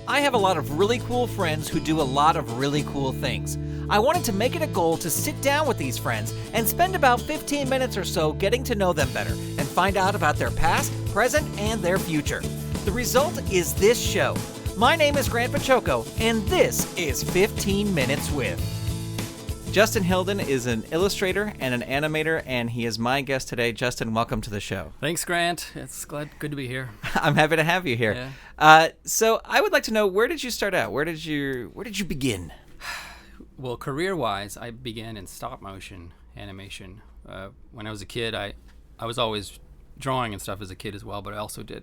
I have a lot of really cool friends who do a lot of really cool things. I wanted to make it a goal to sit down with these friends and spend about 15 minutes or so getting to know them better and find out about their past, present, and their future. The result is this show. My name is Grant Baciocco, and this is 15 Minutes With. Justin Hilden is an illustrator and an animator, and he is my guest today. Justin, welcome to the show. Thanks, Grant. It's good to be here. I'm happy to have you here. Yeah. So I would like to know, where did you start out? Where did you begin? Well, career-wise, I began in stop-motion animation. When I was a kid, I was always drawing and stuff as a kid as well, but I also did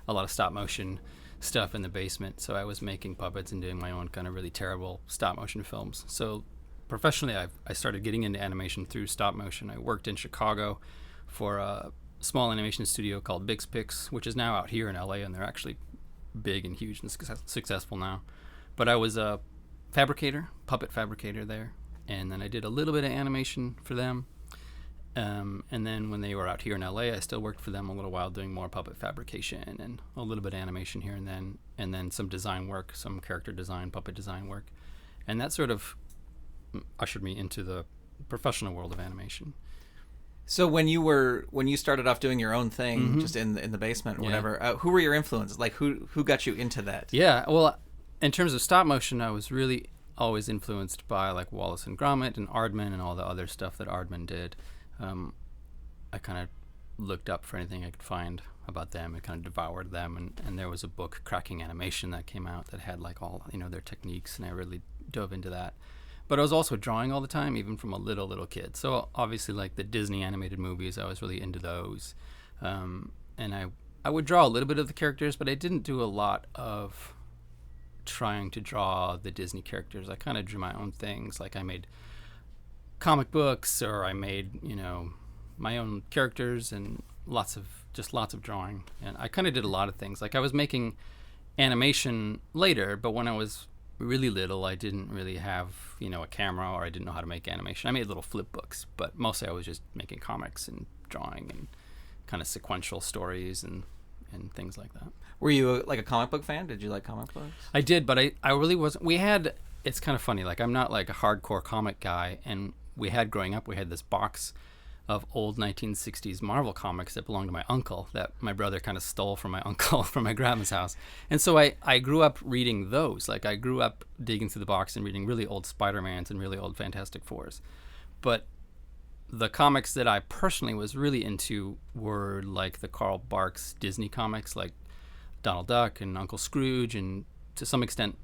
a lot of stop-motion stuff in the basement. So I was making puppets and doing my own kind of really terrible stop-motion films. So professionally, I started getting into animation through stop motion. I worked in Chicago for a small animation studio called Bixpix, which is now out here in LA, and they're actually big and huge and successful now. But I was a puppet fabricator there, and then I did a little bit of animation for them. And then when they were out here in LA, I still worked for them a little while doing more puppet fabrication and a little bit of animation here and then some design work, some character design, puppet design work. And that sort of ushered me into the professional world of animation. So when you started off doing your own thing, just in the basement or whatever, who were your influences? Like who got you into that? Yeah, well, in terms of stop motion, I was really always influenced by like Wallace and Gromit and Aardman and all the other stuff that Aardman did. I kind of looked up for anything I could find about them and kind of devoured them. And there was a book, Cracking Animation, that came out that had like all their techniques, and I really dove into that. But I was also drawing all the time, even from a little kid. So obviously, like the Disney animated movies, I was really into those. And I would draw a little bit of the characters, but I didn't do a lot of trying to draw the Disney characters. I kind of drew my own things. Like I made comic books, or I made, my own characters, and lots of drawing. And I kind of did a lot of things. Like I was making animation later, but when I was really little, I didn't really have a camera, or I didn't know how to make animation. I made little flip books, but mostly I was just making comics and drawing and kind of sequential stories and things like that. Were you like a comic book fan? Did you like comic books? I did, but I really wasn't. It's kind of funny, like I'm not like a hardcore comic guy, and growing up we had this box of old 1960s Marvel comics that belonged to my uncle, that my brother kind of stole from my uncle from my grandma's house. And so I grew up reading those. Like I grew up digging through the box and reading really old Spider-Mans and really old Fantastic Fours. But the comics that I personally was really into were like the Carl Barks Disney comics, like Donald Duck and Uncle Scrooge, and to some extent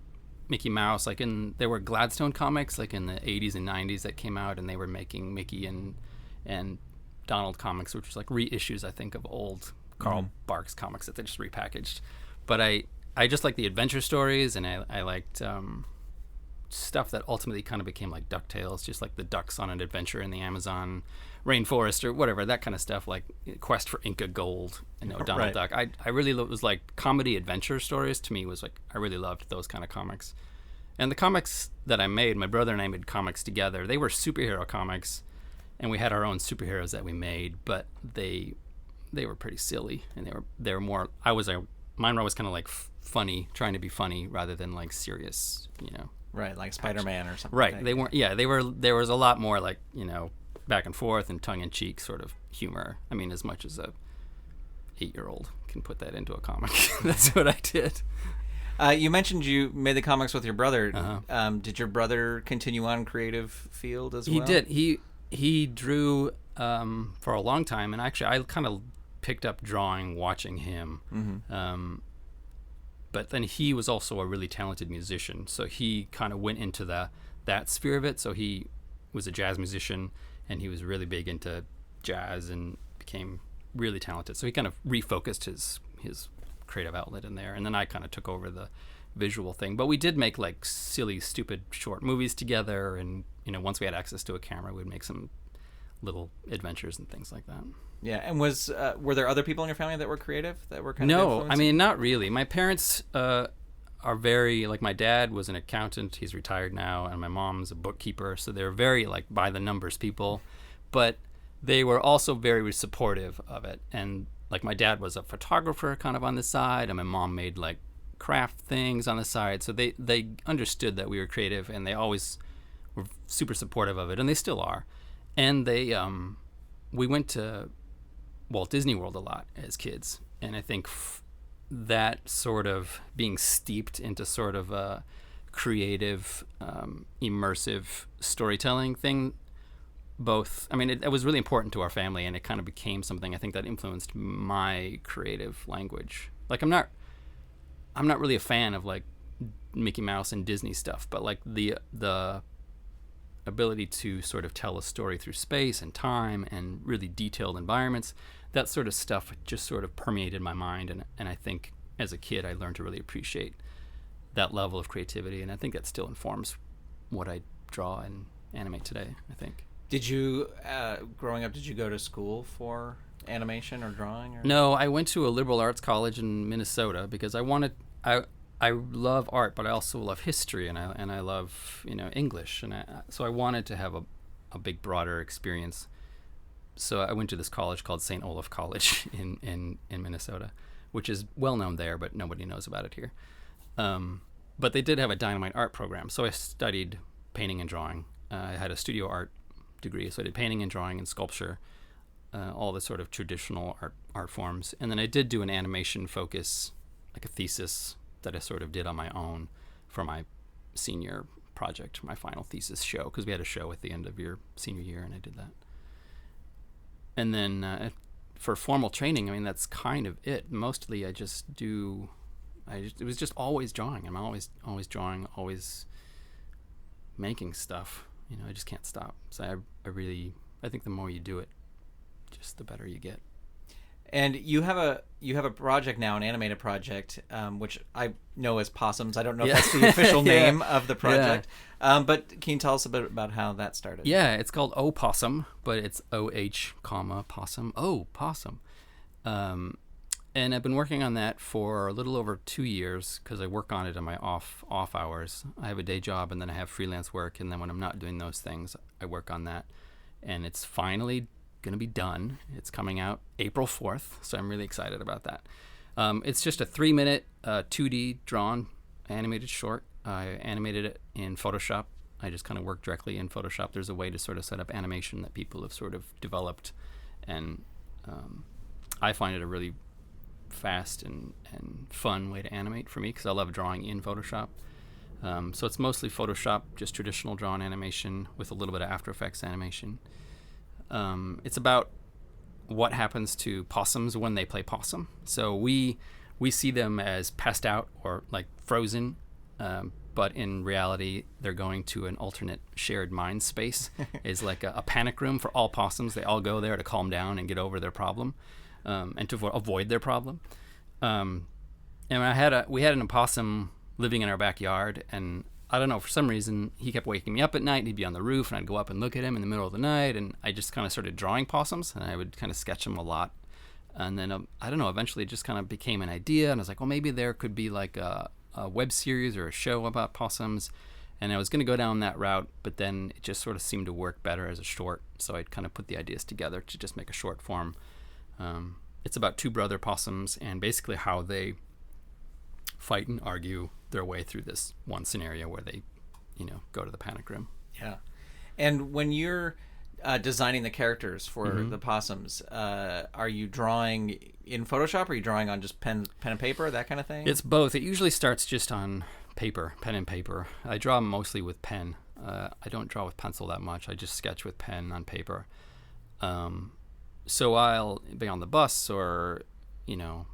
Mickey Mouse. There were Gladstone comics like in the 80s and 90s that came out, and they were making Mickey and Donald comics, which was like reissues, I think, of old Carl Barks comics that they just repackaged. But I just liked the adventure stories, and I liked stuff that ultimately kind of became like DuckTales, just like the ducks on an adventure in the Amazon rainforest or whatever, that kind of stuff, like Quest for Inca Gold, Donald Duck. I really was like comedy adventure stories. To me was like, I really loved those kind of comics. And the comics that I made, my brother and I made comics together. They were superhero comics, and we had our own superheroes that we made, but they were pretty silly, and they were more. Mine was kind of like funny, trying to be funny rather than like serious, Right, like Spider-Man or something. Right, they weren't. Yeah, they were. There was a lot more like back and forth and tongue-in-cheek sort of humor. I mean, as much as a 8-year-old can put that into a comic. That's what I did. You mentioned you made the comics with your brother. Uh-huh. Did your brother continue on creative field as well? He did. He drew for a long time, and actually I kind of picked up drawing watching him. Mm-hmm. But then he was also a really talented musician, so he kind of went into that sphere of it. So he was a jazz musician, and he was really big into jazz and became really talented. So he kind of refocused his creative outlet in there, and then I kind of took over the visual thing. But we did make like silly, stupid short movies together, and once we had access to a camera, we'd make some little adventures and things like that. Yeah, and were there other people in your family that were creative, that were kind of influencing? No, I mean, not really. My parents are very, like, my dad was an accountant, he's retired now, and my mom's a bookkeeper, so they're very, like, by the numbers people, but they were also very supportive of it. And like my dad was a photographer kind of on the side, and my mom made like craft things on the side. So they understood that we were creative, and they always were super supportive of it, and they still are. And we went to Walt Disney World a lot as kids, and I think that sort of being steeped into sort of a creative, immersive storytelling thing, it was really important to our family, and it kind of became something I think that influenced my creative language. Like I'm not really a fan of like Mickey Mouse and Disney stuff, but like the ability to sort of tell a story through space and time and really detailed environments, that sort of stuff just sort of permeated my mind, and I think as a kid I learned to really appreciate that level of creativity, and I think that still informs what I draw and animate today, I think. Did you, growing up, did you go to school for animation or drawing? Or? No, I went to a liberal arts college in Minnesota because I love art, but I also love history, and I love English, and so I wanted to have a big, broader experience. So I went to this college called St. Olaf College in Minnesota, which is well known there, but nobody knows about it here. But they did have a dynamite art program, so I studied painting and drawing. I had a studio art degree, so I did painting and drawing and sculpture, all the sort of traditional art forms, and then I did do an animation focus, like a thesis that I sort of did on my own for my senior project, my final thesis show, because we had a show at the end of your senior year, and I did that. And then for formal training, that's kind of it. Mostly it was just always drawing. I'm always drawing, always making stuff. I just can't stop. So I think the more you do it, just the better you get. And you have a project now, an animated project, which I know as Possums. I don't know if that's the official name of the project. Yeah. But can you tell us a bit about how that started? Yeah, it's called O Possum, but it's OH, Possum. Oh, Possum. And I've been working on that for a little over 2 years because I work on it in my off hours. I have a day job, and then I have freelance work, and then when I'm not doing those things, I work on that. And it's finally going to be done. It's coming out April 4th, so I'm really excited about that. It's just a 3-minute 2D drawn animated short. I animated it in Photoshop. I just kind of work directly in Photoshop. There's a way to sort of set up animation that people have sort of developed, and I find it a really fast and fun way to animate for me because I love drawing in Photoshop. So it's mostly Photoshop, just traditional drawn animation with a little bit of After Effects animation. It's about what happens to possums when they play possum. So we see them as passed out or like frozen, but in reality they're going to an alternate shared mind space. Is like a panic room for all possums. They all go there to calm down and get over their problem, and to avoid their problem. And we had an opossum living in our backyard, and I don't know, for some reason he kept waking me up at night, and he'd be on the roof, and I'd go up and look at him in the middle of the night, and I just kind of started drawing possums, and I would kind of sketch them a lot. And then I don't know, eventually it just kind of became an idea, and I was like, well, maybe there could be like a web series or a show about possums, and I was going to go down that route, but then it just sort of seemed to work better as a short, so I'd kind of put the ideas together to just make a short form. It's about two brother possums and basically how they fight and argue their way through this one scenario where they, go to the panic room. Yeah. And when you're designing the characters for the possums, are you drawing in Photoshop, or are you drawing on just pen and paper, that kind of thing? It's both. It usually starts just on paper, pen and paper. I draw mostly with pen. I don't draw with pencil that much. I just sketch with pen on paper. So I'll be on the bus or,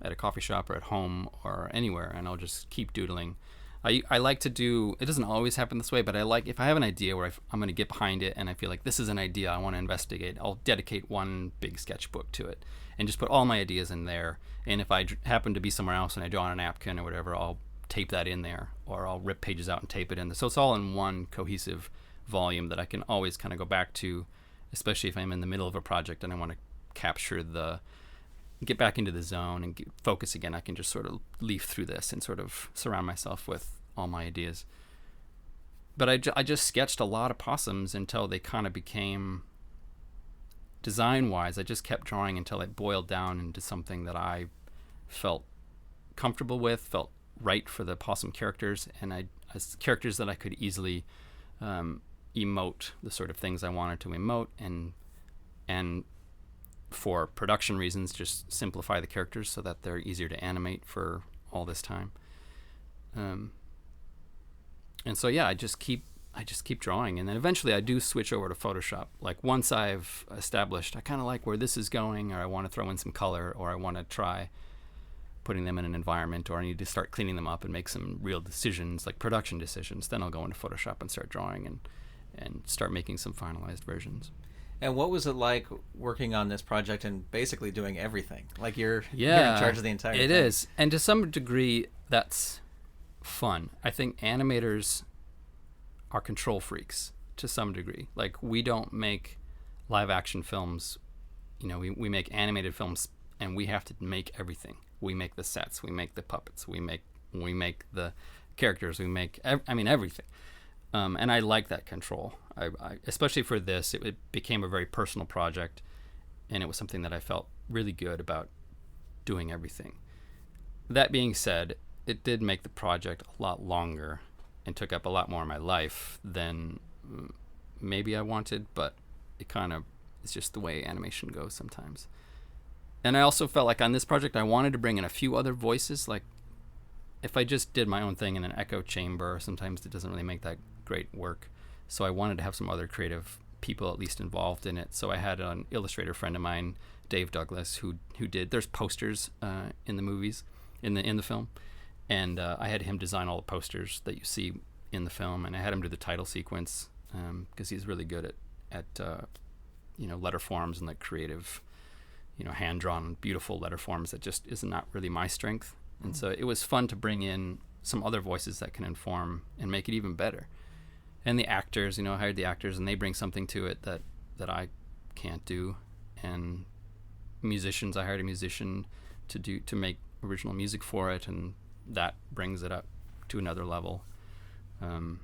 at a coffee shop or at home or anywhere, and I'll just keep doodling. I like to do, it doesn't always happen this way, but I like, if I have an idea where I'm going to get behind it and I feel like this is an idea I want to investigate, I'll dedicate one big sketchbook to it and just put all my ideas in there. And if I happen to be somewhere else and I draw on a napkin or whatever, I'll tape that in there, or I'll rip pages out and tape it in there. So it's all in one cohesive volume that I can always kind of go back to, especially if I'm in the middle of a project and I want to capture get back into the zone and focus again. I can just sort of leaf through this and sort of surround myself with all my ideas. But I just sketched a lot of possums until they kind of became, design-wise, I just kept drawing until it boiled down into something that I felt comfortable with, felt write for the Possum characters, and characters that I could easily emote the sort of things I wanted to emote, and for production reasons, just simplify the characters so that they're easier to animate for all this time. And so yeah, I just keep drawing, and then eventually I do switch over to Photoshop. Like once I've established I kind of like where this is going, or I want to throw in some color, or I want to try putting them in an environment, or I need to start cleaning them up and make some real decisions, like production decisions, then I'll go into Photoshop and start drawing and start making some finalized versions. And what was it like working on this project and basically doing everything? Like you're in charge of the entire thing. It is. And to some degree, that's fun. I think animators are control freaks to some degree. Like we don't make live action films. We make animated films, and we have to make everything. We make the sets, we make the puppets, we make the characters, we make everything. And I like that control. I especially for this, it became a very personal project, and it was something that I felt really good about doing everything. That being said, it did make the project a lot longer and took up a lot more of my life than maybe I wanted, but it's just the way animation goes sometimes. And I also felt like on this project, I wanted to bring in a few other voices. Like if I just did my own thing in an echo chamber, sometimes it doesn't really make that great work. So I wanted to have some other creative people at least involved in it. So I had an illustrator friend of mine, Dave Douglas, who did. There's posters in the movies, in the film, and I had him design all the posters that you see in the film, and I had him do the title sequence because he's really good at letter forms and the creative, hand drawn beautiful letter forms that just is not really my strength. And so it was fun to bring in some other voices that can inform and make it even better. And the actors, I hired the actors, and they bring something to it that I can't do. And musicians, I hired a musician to make original music for it, and that brings it up to another level. And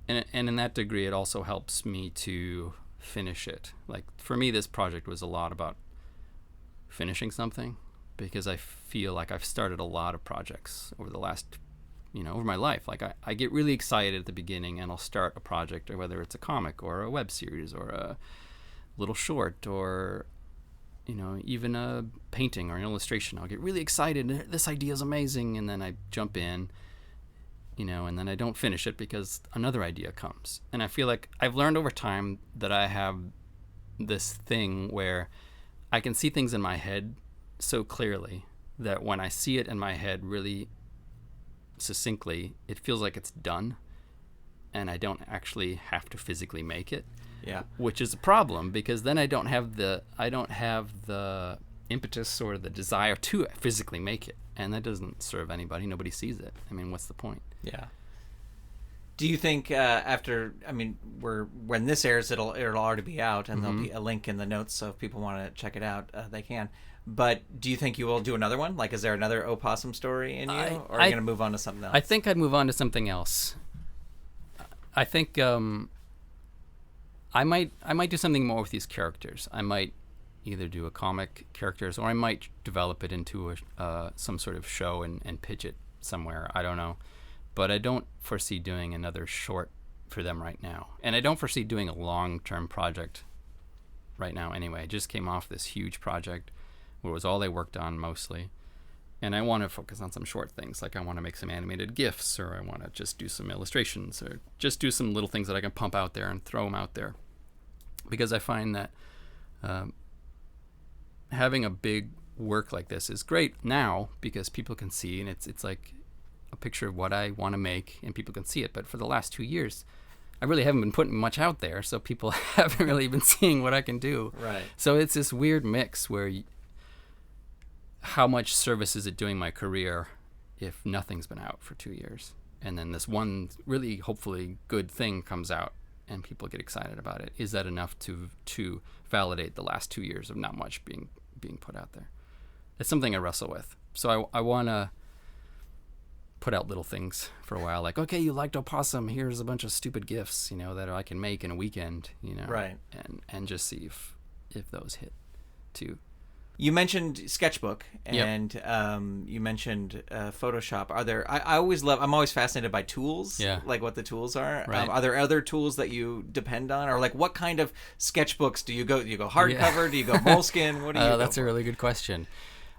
in that degree, it also helps me to finish it. Like for me, this project was a lot about finishing something, because I feel like I've started a lot of projects over the last, over my life. Like I get really excited at the beginning, and I'll start a project, or whether it's a comic or a web series or a little short or, even a painting or an illustration. I'll get really excited. This idea is amazing. And then I jump in, and then I don't finish it because another idea comes. And I feel like I've learned over time that I have this thing where I can see things in my head so clearly that when I see it in my head really succinctly, it feels like it's done, and I don't actually have to physically make it. Yeah. Which is a problem, because then I don't have the impetus or the desire to physically make it, and that doesn't serve anybody. Nobody sees it. I mean, what's the point? Yeah. Do you think when this airs, it'll already be out, and there'll be a link in the notes, so if people want to check it out, they can. But do you think you will do another one? Like, is there another Opossum story in you, or are you going to move on to something else? I think I'd move on to something else. I think I might do something more with these characters. I might either do a comic characters, or I might develop it into some sort of show and pitch it somewhere. I don't know. But I don't foresee doing another short for them right now. And I don't foresee doing a long-term project right now anyway. I just came off this huge project where it was all they worked on mostly. And I want to focus on some short things. Like I want to make some animated GIFs, or I want to just do some illustrations, or just do some little things that I can pump out there and throw them out there. Because I find that having a big work like this is great now, because people can see, and it's like a picture of what I want to make, and people can see it. But for the last 2 years, I really haven't been putting much out there, so people haven't really been seeing what I can do. Right. So it's this weird mix where how much service is it doing my career if nothing's been out for 2 years, and then this one really hopefully good thing comes out and people get excited about it? Is that enough to validate the last 2 years of not much being put out there? It's something I wrestle with. So I want to put out little things for a while, like, okay, you liked Opossum, here's a bunch of stupid GIFs, that I can make in a weekend, right, and just see if those hit too. You mentioned Sketchbook Yep. and you mentioned Photoshop. Are there? I'm always fascinated by tools. Yeah. Like what the tools are. Right. Are there other tools that you depend on, or like what kind of sketchbooks do you go? Do you go hardcover? Do you go Moleskine? What do you? That's a really good question.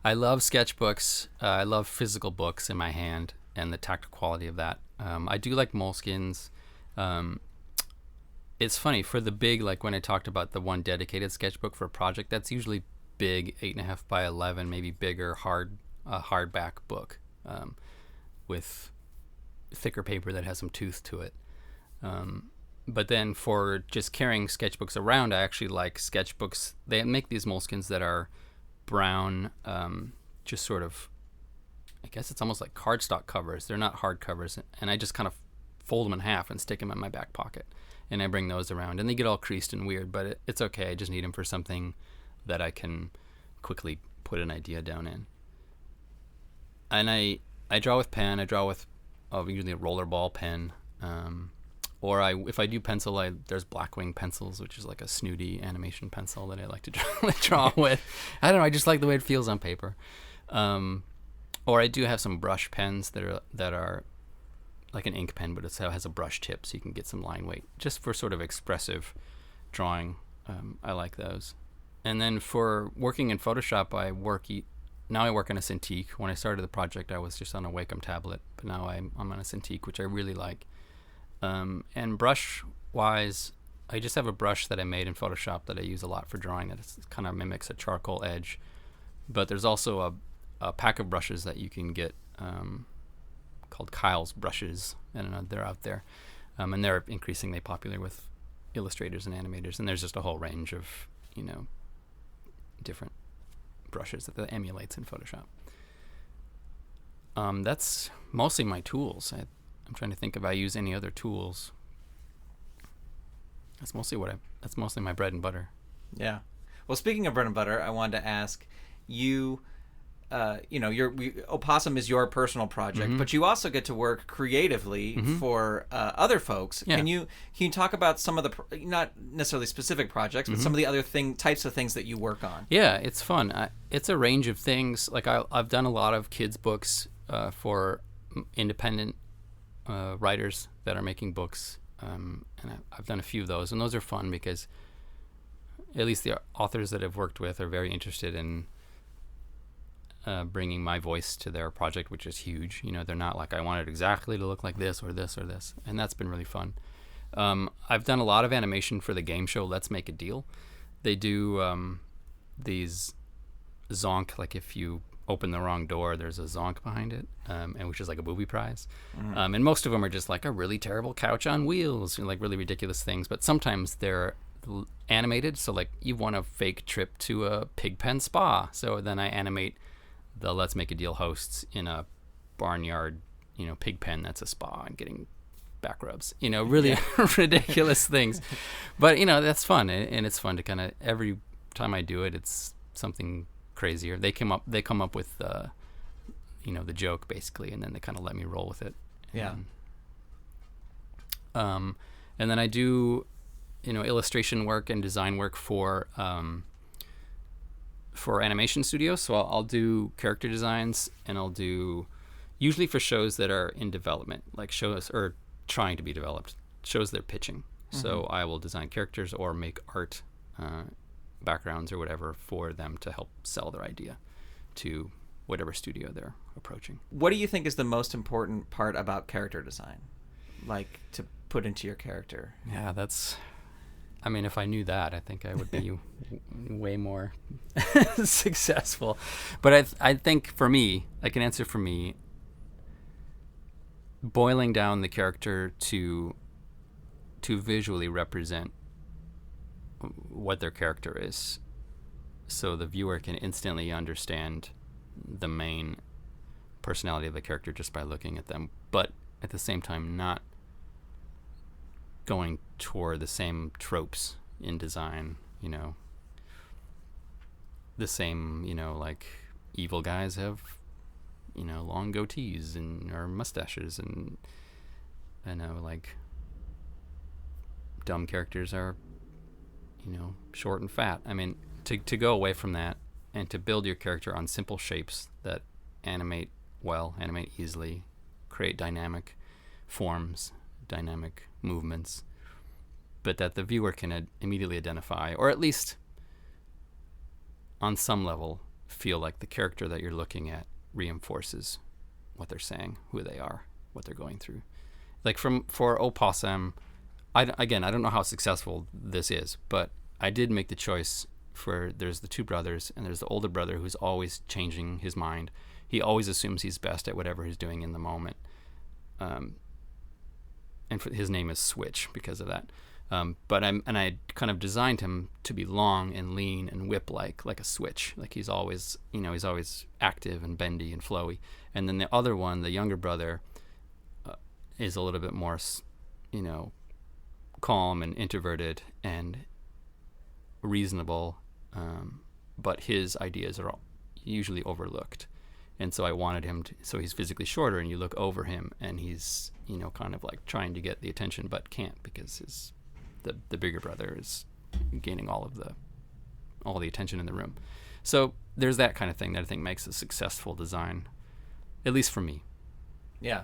I love sketchbooks. I love physical books in my hand and the tactile quality of that. I do like Moleskines. It's funny for the big, like when I talked about the one dedicated sketchbook for a project, that's usually big, 8.5 by 11, maybe bigger, hardback book with thicker paper that has some tooth to it. But then for just carrying sketchbooks around, I actually like sketchbooks. They make these Moleskines that are brown, just sort of, I guess it's almost like cardstock covers. They're not hard covers, and I just kind of fold them in half and stick them in my back pocket, and I bring those around, and they get all creased and weird, but it's okay. I just need them for something that I can quickly put an idea down in. And I draw with pen. I draw with usually a rollerball pen, or if I do pencil, there's Blackwing pencils, which is like a snooty animation pencil that I like to draw with. I don't know. I just like the way it feels on paper. Or I do have some brush pens that are like an ink pen, but it has a brush tip, so you can get some line weight just for sort of expressive drawing. I like those. And then for working in Photoshop, now I work on a Cintiq. When I started the project, I was just on a Wacom tablet, but now I'm on a Cintiq, which I really like. And brush-wise, I just have a brush that I made in Photoshop that I use a lot for drawing that kind of mimics a charcoal edge. But there's also a pack of brushes that you can get called Kyle's brushes, and they're out there. And they're increasingly popular with illustrators and animators, and there's just a whole range of, different brushes that emulates in Photoshop. That's mostly my tools. I'm trying to think if I use any other tools. That's mostly my bread and butter. Yeah. Well, speaking of bread and butter, I wanted to ask you. Possum is your personal project, but you also get to work creatively for other folks. Yeah. Can you talk about some of the not necessarily specific projects, but some of the other types of things that you work on? Yeah, it's fun. It's a range of things. Like I've done a lot of kids books for independent writers that are making books, and I've done a few of those, and those are fun because at least the authors that I've worked with are very interested in bringing my voice to their project, which is huge. They're not like, I want it exactly to look like this or this or this, and that's been really fun. I've done a lot of animation for the game show Let's Make a Deal. They do these zonk, like if you open the wrong door, there's a zonk behind it, and which is like a booby prize. And most of them are just like a really terrible couch on wheels, like really ridiculous things, but sometimes they're animated. So like you want a fake trip to a pigpen spa, so then I animate the Let's Make a Deal hosts in a barnyard, pig pen that's a spa and getting back rubs, really ridiculous things. But, that's fun. And it's fun to kind of, every time I do it, it's something crazier. They come up with, the joke basically, and then they kind of let me roll with it. Yeah. And then I do, illustration work and design work for animation studios. So I'll do character designs, and I'll do usually for shows that are in development, like shows or trying to be developed, shows they're pitching. So I will design characters or make art backgrounds or whatever for them to help sell their idea to whatever studio they're approaching. What do you think is the most important part about character design, like to put into your character? Yeah, if I knew that, I think I would be way more successful. But I think for me, I can answer for me, boiling down the character to visually represent what their character is, so the viewer can instantly understand the main personality of the character just by looking at them, but at the same time not going toward the same tropes in design, the same, like evil guys have, long goatees or mustaches, and like dumb characters are, short and fat. To go away from that and to build your character on simple shapes that animate well, animate easily, create dynamic forms, dynamic movements, but that the viewer can immediately identify, or at least on some level feel like the character that you're looking at reinforces what they're saying, who they are, what they're going through. Like for Possum, I don't know how successful this is, but I did make the choice there's the two brothers, and there's the older brother who's always changing his mind. He always assumes he's best at whatever he's doing in the moment. And his name is Switch because of that. But I kind of designed him to be long and lean and whip-like a switch. Like he's always active and bendy and flowy. And then the other one, the younger brother, is a little bit more, calm and introverted and reasonable. But his ideas are usually overlooked. And so I wanted him to, so he's physically shorter, and you look over him and he's, kind of like trying to get the attention but can't, because the bigger brother is gaining all the attention in the room. So there's that kind of thing that I think makes a successful design, at least for me. Yeah.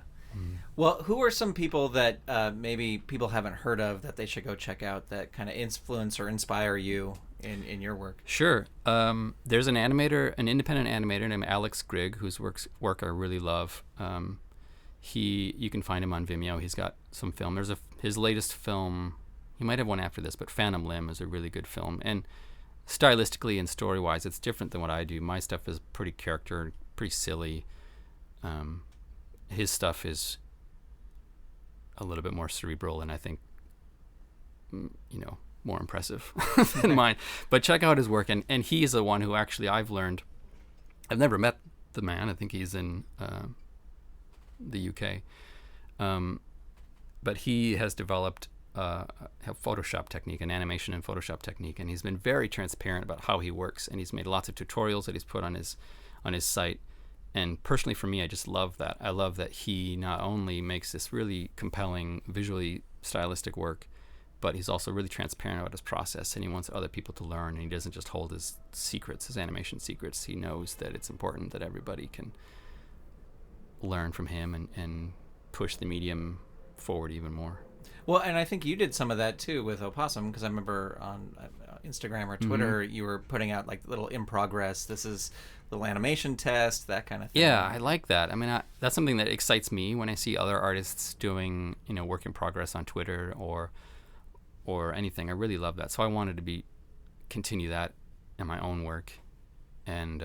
Well, who are some people that maybe people haven't heard of that they should go check out that kind of influence or inspire you in your work? Sure. There's an independent animator named Alex Grigg, whose work I really love. You can find him on Vimeo. He's got some film. There's his latest film. He might have one after this, but Phantom Limb is a really good film. And stylistically and story-wise, it's different than what I do. My stuff is pretty silly. His stuff is a little bit more cerebral and I think, more impressive than mine. But check out his work. And he is the one who actually I've never met the man. I think he's in the UK. But he has developed a Photoshop technique, an animation and Photoshop technique, and he's been very transparent about how he works, and he's made lots of tutorials that he's put on his site. And personally for me, I just love that. I love that he not only makes this really compelling, visually stylistic work, but he's also really transparent about his process, and he wants other people to learn, and he doesn't just hold his animation secrets. He knows that it's important that everybody can learn from him and push the medium forward even more. Well, and I think you did some of that too with Possum, because I remember on Instagram or Twitter, you were putting out like little in progress. This is little animation test, that kind of thing. Yeah, I like that. I mean, that's something that excites me when I see other artists doing, work in progress on Twitter or anything. I really love that. So I wanted to continue that in my own work. And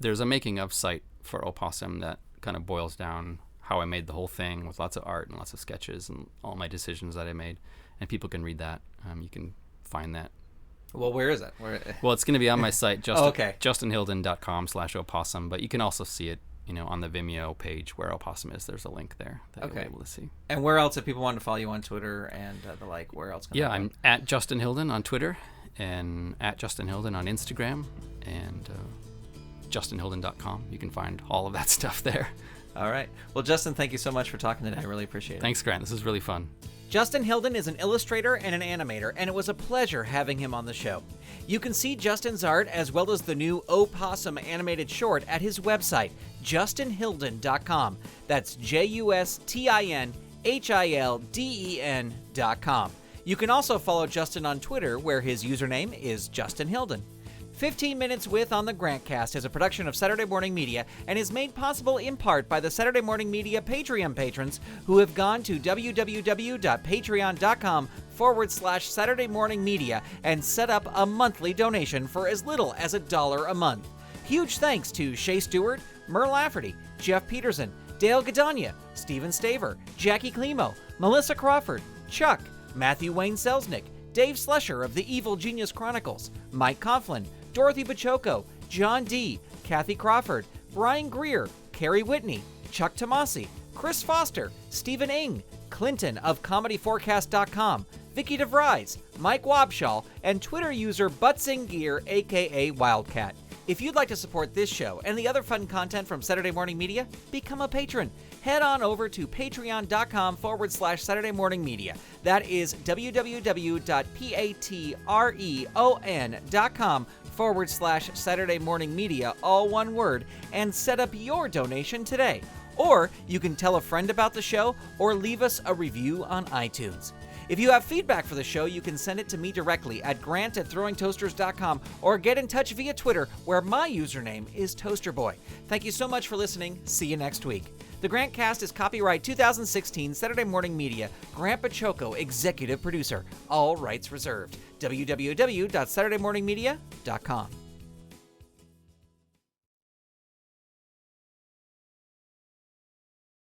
there's a making of site for Possum that kind of boils down how I made the whole thing, with lots of art and lots of sketches and all my decisions that I made, and people can read that. You can find that. Well, where is it? Well, it's going to be on my site, justinhilden.com/opossum, but you can also see it, on the Vimeo page where Possum is. There's a link there that you'll be able to see. And where else, if people want to follow you on Twitter and the like, where else? I'm at Justin Hilden on Twitter, and at Justin Hilden on Instagram, and justinhilden.com. You can find all of that stuff there. All right. Well, Justin, thank you so much for talking today. I really appreciate it. Thanks, Grant. This is really fun. Justin Hilden is an illustrator and an animator, and it was a pleasure having him on the show. You can see Justin's art as well as the new Possum animated short at his website, justinhilden.com. That's JustinHilden.com. You can also follow Justin on Twitter, where his username is Justin Hilden. 15 Minutes With on the GrantCast is a production of Saturday Morning Media and is made possible in part by the Saturday Morning Media Patreon patrons who have gone to www.patreon.com/Saturday Morning Media and set up a monthly donation for as little as $1 a month. Huge thanks to Shay Stewart, Merle Lafferty, Jeff Peterson, Dale Gadania, Stephen Staver, Jackie Klimo, Melissa Crawford, Chuck, Matthew Wayne Selznick, Dave Slusher of the Evil Genius Chronicles, Mike Coughlin, Dorothy Baciocco, John D., Kathy Crawford, Brian Greer, Carrie Whitney, Chuck Tomasi, Chris Foster, Stephen Ing, Clinton of ComedyForecast.com, Vicky DeVries, Mike Wabshall, and Twitter user ButtsingGear, a.k.a. Wildcat. If you'd like to support this show and the other fun content from Saturday Morning Media, become a patron. Head on over to patreon.com/Saturday Morning Media. That is www.patreon.com grant.com/Saturday Morning Media, all one word, and set up your donation today. Or you can tell a friend about the show or leave us a review on iTunes. If you have feedback for the show, you can send it to me directly at grant@throwingtoasters.com or get in touch via Twitter, where my username is ToasterBoy. Thank you so much for listening. See you next week. The GrantCast is copyright 2016 Saturday Morning Media. Grant Baciocco, executive producer. All rights reserved. www.saturdaymorningmedia.com.